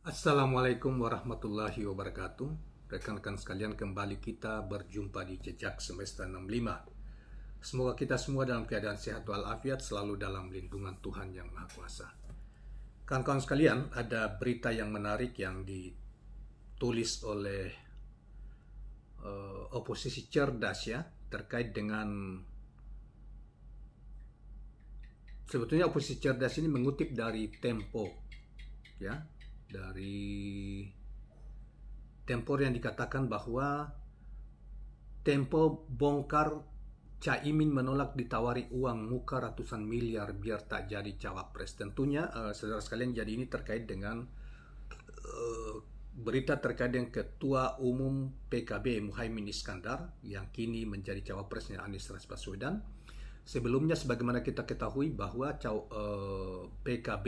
Assalamualaikum warahmatullahi wabarakatuh. Rekan-rekan sekalian, kembali kita berjumpa di Jejak Semesta 65. Semoga kita semua dalam keadaan sehat walafiat, selalu dalam lindungan Tuhan Yang Maha Kuasa. Kawan-kawan sekalian, ada berita yang menarik yang ditulis oleh oposisi cerdas ya, terkait dengan sebetulnya oposisi cerdas ini mengutip dari Tempo ya, dari Tempo yang dikatakan bahwa Tempo bongkar Caimin menolak ditawari uang muka ratusan miliar biar tak jadi cawapres. Tentunya saudara sekalian, jadi ini terkait dengan berita terkait dengan Ketua Umum PKB Muhaimin Iskandar yang kini menjadi cawapresnya Anies Baswedan. Sebelumnya sebagaimana kita ketahui bahwa PKB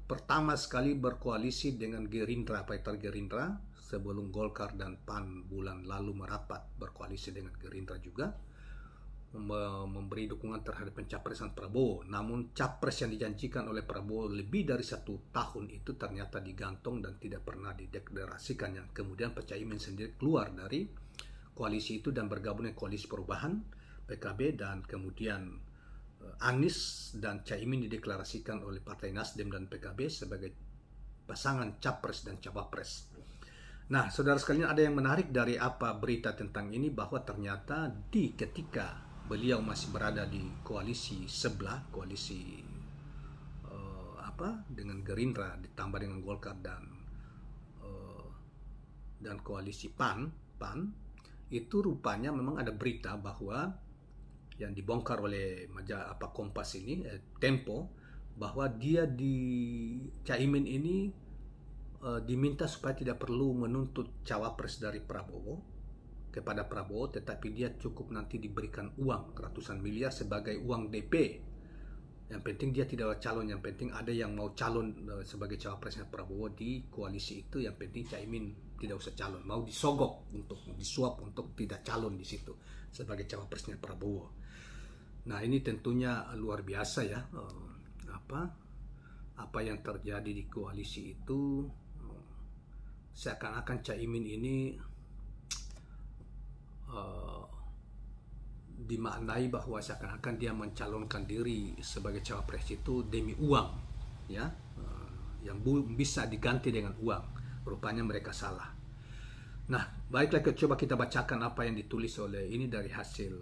pertama sekali berkoalisi dengan Gerindra, Partai Gerindra, sebelum Golkar dan PAN bulan lalu merapat berkoalisi dengan Gerindra juga, memberi dukungan terhadap pencapresan Prabowo. Namun capres yang dijanjikan oleh Prabowo lebih dari 1 tahun itu ternyata digantung dan tidak pernah dideklarasikan, yang kemudian Pak Caimin sendiri keluar dari koalisi itu dan bergabung dengan koalisi perubahan PKB, dan kemudian Anies dan Caimin dideklarasikan oleh Partai Nasdem dan PKB sebagai pasangan capres dan cawapres. Nah, saudara sekalian, ada yang menarik dari apa berita tentang ini, bahwa ternyata ketika beliau masih berada di koalisi sebelah, koalisi dengan Gerindra ditambah dengan Golkar dan koalisi PAN, itu rupanya memang ada berita bahwa yang dibongkar oleh Kompas ini, Tempo, bahwa Caimin ini diminta supaya tidak perlu menuntut cawapres dari kepada Prabowo, tetapi dia cukup nanti diberikan uang ratusan miliar sebagai uang DP. Yang penting dia tidak calon, yang penting ada yang mau calon sebagai cawapresnya Prabowo di koalisi itu. Yang penting Caimin tidak usah calon, mau disogok untuk disuap untuk tidak calon di situ sebagai cawapresnya Prabowo. Nah, ini tentunya luar biasa ya, apa yang terjadi di koalisi itu. Seakan-akan Caimin ini dimaknai bahwa seakan-akan dia mencalonkan diri sebagai cawapres itu demi uang ya, yang bisa diganti dengan uang. Rupanya mereka salah. Nah, baiklah, coba kita bacakan apa yang ditulis oleh ini dari hasil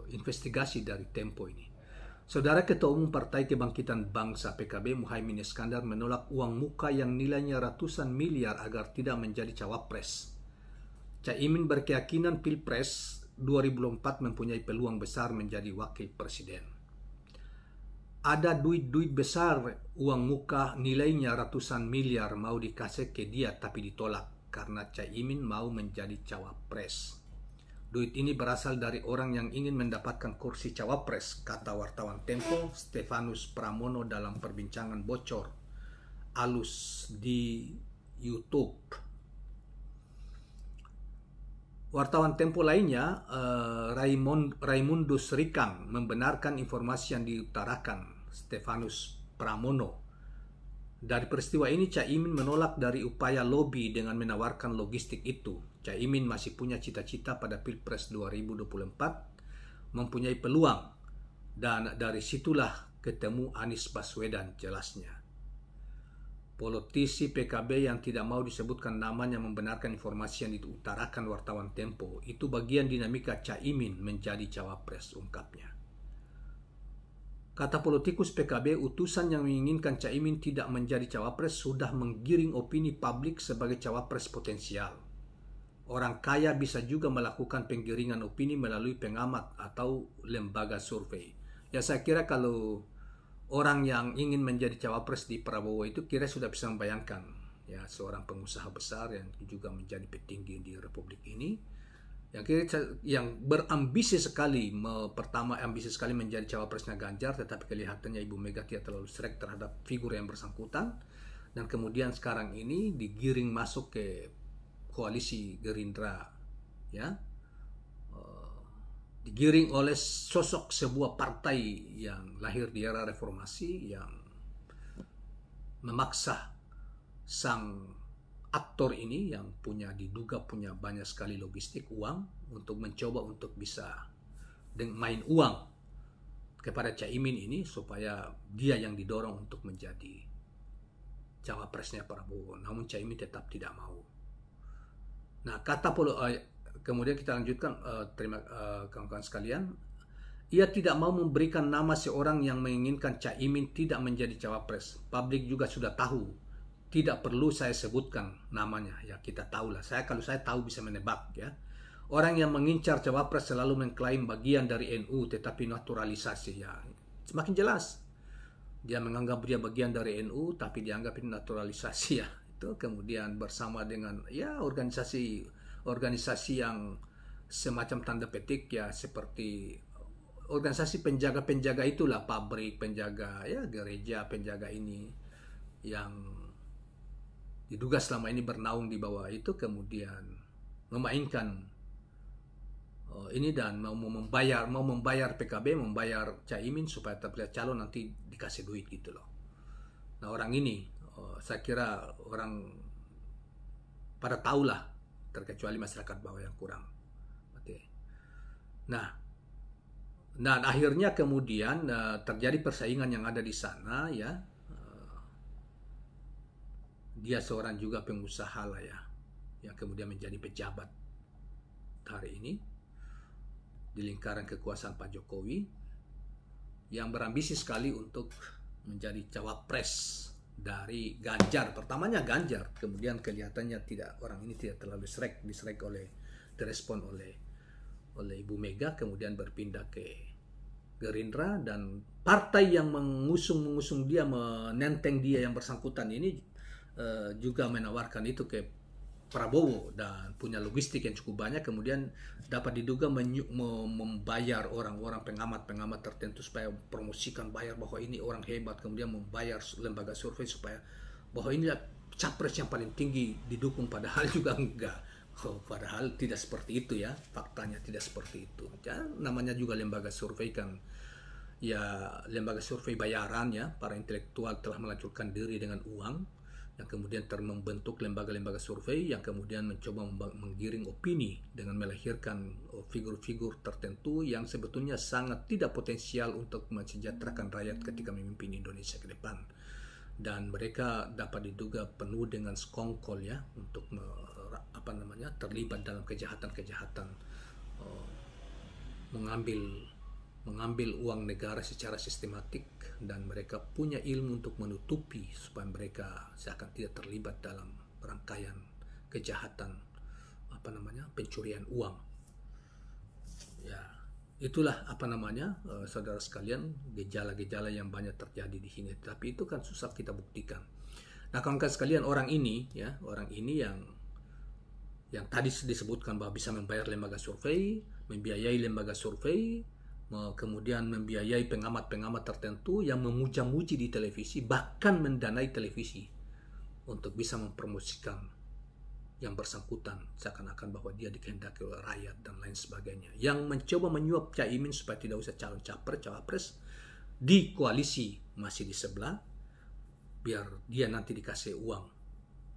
investigasi dari Tempo ini. Saudara Ketua Umum Partai Kebangkitan Bangsa PKB Muhaimin Iskandar menolak uang muka yang nilainya ratusan miliar agar tidak menjadi cawapres. Caimin berkeyakinan Pilpres 2024 mempunyai peluang besar menjadi wakil presiden. Ada duit besar, uang muka nilainya ratusan miliar mau dikasih ke dia tapi ditolak karena Caimin mau menjadi cawapres. Duit ini berasal dari orang yang ingin mendapatkan kursi cawapres, kata wartawan Tempo Stefanus Pramono dalam perbincangan bocor alus di YouTube. Wartawan Tempo lainnya, Raimundus Rikang, membenarkan informasi yang diutarakan Stefanus Pramono. Dari peristiwa ini, Caimin menolak dari upaya lobi dengan menawarkan logistik itu. Caimin masih punya cita-cita pada Pilpres 2024, mempunyai peluang, dan dari situlah ketemu Anies Baswedan, jelasnya. Politisi PKB yang tidak mau disebutkan namanya membenarkan informasi yang diutarakan wartawan Tempo. Itu bagian dinamika Caimin menjadi cawapres, ungkapnya. Kata politikus PKB, utusan yang menginginkan Caimin tidak menjadi cawapres sudah menggiring opini publik sebagai cawapres potensial. Orang kaya bisa juga melakukan penggiringan opini melalui pengamat atau lembaga survei. Ya, saya kira kalau orang yang ingin menjadi cawapres di Prabowo itu kira sudah bisa membayangkan ya, seorang pengusaha besar yang juga menjadi petinggi di Republik ini, yang berambisi sekali, pertama ambisi sekali menjadi cawapresnya Ganjar, tetapi kelihatannya Ibu Mega tidak terlalu srek terhadap figur yang bersangkutan, dan kemudian sekarang ini digiring masuk ke koalisi Gerindra ya, digiring oleh sosok sebuah partai yang lahir di era reformasi, yang memaksa sang aktor ini yang diduga punya banyak sekali logistik uang untuk mencoba untuk bisa main uang kepada Caimin ini supaya dia yang didorong untuk menjadi cawapresnya Prabowo. Namun Caimin tetap tidak mau. Nah, kemudian kita lanjutkan, kawan-kawan sekalian, ia tidak mau memberikan nama seorang yang menginginkan Caimin tidak menjadi cawapres. Publik juga sudah tahu, tidak perlu saya sebutkan namanya, ya kita tahu lah. Kalau saya tahu bisa menebak ya. Orang yang mengincar cawapres selalu mengklaim bagian dari NU tetapi naturalisasi, ya semakin jelas. Dia menganggap dia bagian dari NU tapi dianggap ini naturalisasi, ya. Itu kemudian bersama dengan ya organisasi yang semacam tanda petik ya, seperti organisasi penjaga-penjaga itulah, pabrik, penjaga ya gereja, penjaga ini yang diduga selama ini bernaung di bawah itu, kemudian memainkan ini dan mau membayar PKB, membayar Caimin supaya terpilih calon, nanti dikasih duit gitu loh. Nah, orang ini saya kira orang pada tahulah, terkecuali masyarakat bawah yang kurang. Nah, dan akhirnya kemudian terjadi persaingan yang ada di sana ya. Dia seorang juga pengusaha lah ya, yang kemudian menjadi pejabat hari ini di lingkaran kekuasaan Pak Jokowi, yang berambisi sekali untuk menjadi cawapres dari Ganjar. Pertamanya Ganjar, kemudian kelihatannya orang ini tidak terlalu direspon oleh Ibu Mega, kemudian berpindah ke Gerindra, dan partai yang mengusung dia, menenteng dia yang bersangkutan ini juga menawarkan itu ke Prabowo dan punya logistik yang cukup banyak, kemudian dapat diduga membayar orang-orang pengamat tertentu supaya promosikan, bayar bahwa ini orang hebat, kemudian membayar lembaga survei supaya bahwa inilah capres yang paling tinggi didukung, padahal juga enggak. Padahal tidak seperti itu ya, faktanya tidak seperti itu. Ya, namanya juga lembaga survei kan, ya lembaga survei bayaran ya, para intelektual telah melanjutkan diri dengan uang, yang kemudian membentuk lembaga-lembaga survei yang kemudian mencoba menggiring opini dengan melahirkan figur-figur tertentu yang sebetulnya sangat tidak potensial untuk mensejahterakan rakyat ketika memimpin Indonesia ke depan. Dan mereka dapat diduga penuh dengan sekongkol ya, untuk terlibat dalam kejahatan-kejahatan, mengambil uang negara secara sistematik, dan mereka punya ilmu untuk menutupi supaya mereka seakan tidak terlibat dalam rangkaian kejahatan pencurian uang. Ya, itulah saudara sekalian, gejala-gejala yang banyak terjadi di sini. Tapi itu kan susah kita buktikan. Nah, kawan-kawan sekalian, orang ini yang tadi disebutkan bahwa bisa membayar lembaga survei, membiayai lembaga survei, kemudian membiayai pengamat-pengamat tertentu yang memuja-muji di televisi, bahkan mendanai televisi untuk bisa mempromosikan yang bersangkutan seakan-akan bahwa dia dikehendaki oleh rakyat dan lain sebagainya, yang mencoba menyuap Caimin supaya tidak usah calon cawapres di koalisi masih di sebelah, biar dia nanti dikasih uang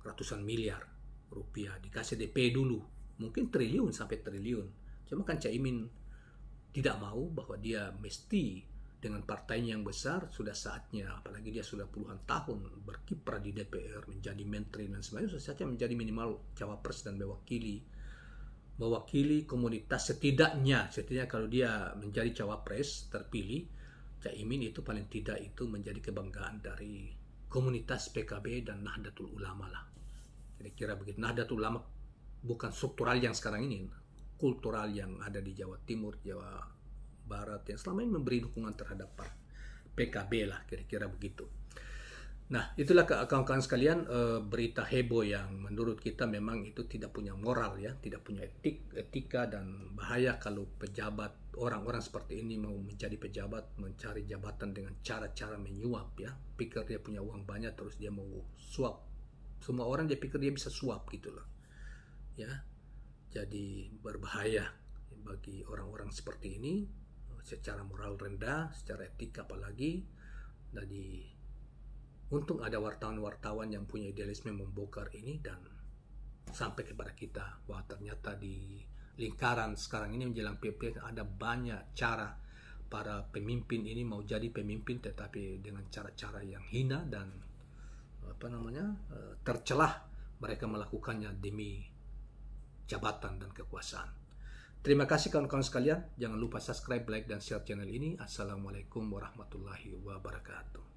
ratusan miliar rupiah, dikasih DP dulu, mungkin triliun sampai triliun. Cuma kan Caimin tidak mau, bahwa dia mesti dengan partainya yang besar, sudah saatnya, apalagi dia sudah puluhan tahun berkiprah di DPR, menjadi menteri dan sebagainya, sudah saatnya menjadi minimal cawapres dan mewakili komunitas. Setidaknya kalau dia menjadi cawapres terpilih, Caimin itu paling tidak itu menjadi kebanggaan dari komunitas PKB dan Nahdlatul Ulama lah. Kira-kira begitu. Nahdlatul Ulama bukan struktural yang sekarang ini, kultural yang ada di Jawa Timur, Jawa Barat, yang selama ini memberi dukungan terhadap PKB lah, kira-kira begitu. Nah, itulah kawan-kawan sekalian, berita heboh yang menurut kita memang itu tidak punya moral ya, tidak punya etika, dan bahaya kalau pejabat, orang-orang seperti ini mau menjadi pejabat, mencari jabatan dengan cara-cara menyuap ya. Pikir dia punya uang banyak terus dia mau suap. Semua orang dia pikir dia bisa suap gitu loh. Ya. Jadi berbahaya bagi orang-orang seperti ini, secara moral rendah, secara etika apalagi. Jadi Untung ada wartawan-wartawan yang punya idealisme membongkar ini dan sampai kepada kita bahwa ternyata di lingkaran sekarang ini menjelang PP ada banyak cara para pemimpin ini mau jadi pemimpin tetapi dengan cara-cara yang hina dan tercelah mereka melakukannya demi jabatan dan kekuasaan. Terima kasih kawan-kawan sekalian. Jangan lupa subscribe, like, dan share channel ini. Assalamualaikum warahmatullahi wabarakatuh.